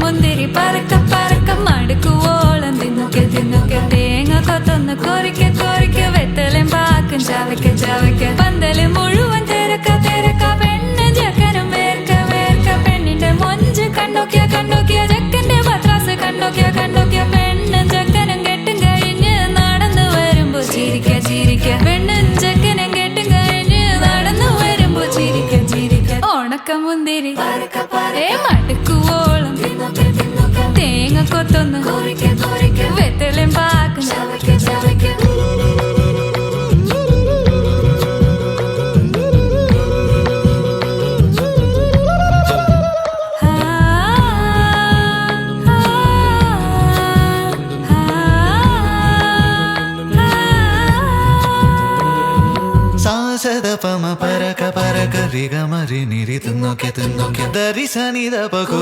മുന്തിരി പറക്ക പറക്ക മടുക്കുവോളം തിന്നൊക്കെ തിന്നൊക്കെ തേങ്ങ കൊത്തൊന്ന് കൊറിക്ക കൊറിക്ക വെത്തലും പാക്കും ചവയ്ക്ക ചവയ്ക്ക പന്തല് മുഴുവൻ തിരക്ക തിരക്ക പെണ്ണ് ജക്കനും വേർക്ക വേർക്ക പെണ്ണിന്റെ മൊഞ്ച് കണ്ടോക്കിയ കണ്ടോക്കിയ ജക്കന്റെ പത്രാസ് കണ്ടോക്കിയ കണ്ടോക്കിയ പെണ്ണും ജക്കനും കെട്ടും കഴിഞ്ഞ് നടന്നു വരുമ്പോ ചിരിക്ക ചിരിക്ക പെണ്ണും ജക്കനും കെട്ടും കഴിഞ്ഞ് നടന്നു വരുമ്പോ ചിരിക്ക ചിരിക്ക ഉണക്ക മുന്തിരി മടുക്കുവോളം തേങ്ങ കൊത്തൊന്ന് വെത്തലും പാക്കും ചവയ്ക്ക ചവയ്ക്ക സാസദപമ പരക പരക രിഗമരി നിരി തിന്നൊക്കെ തിന്നൊക്കെ ദരി സനിദ പകു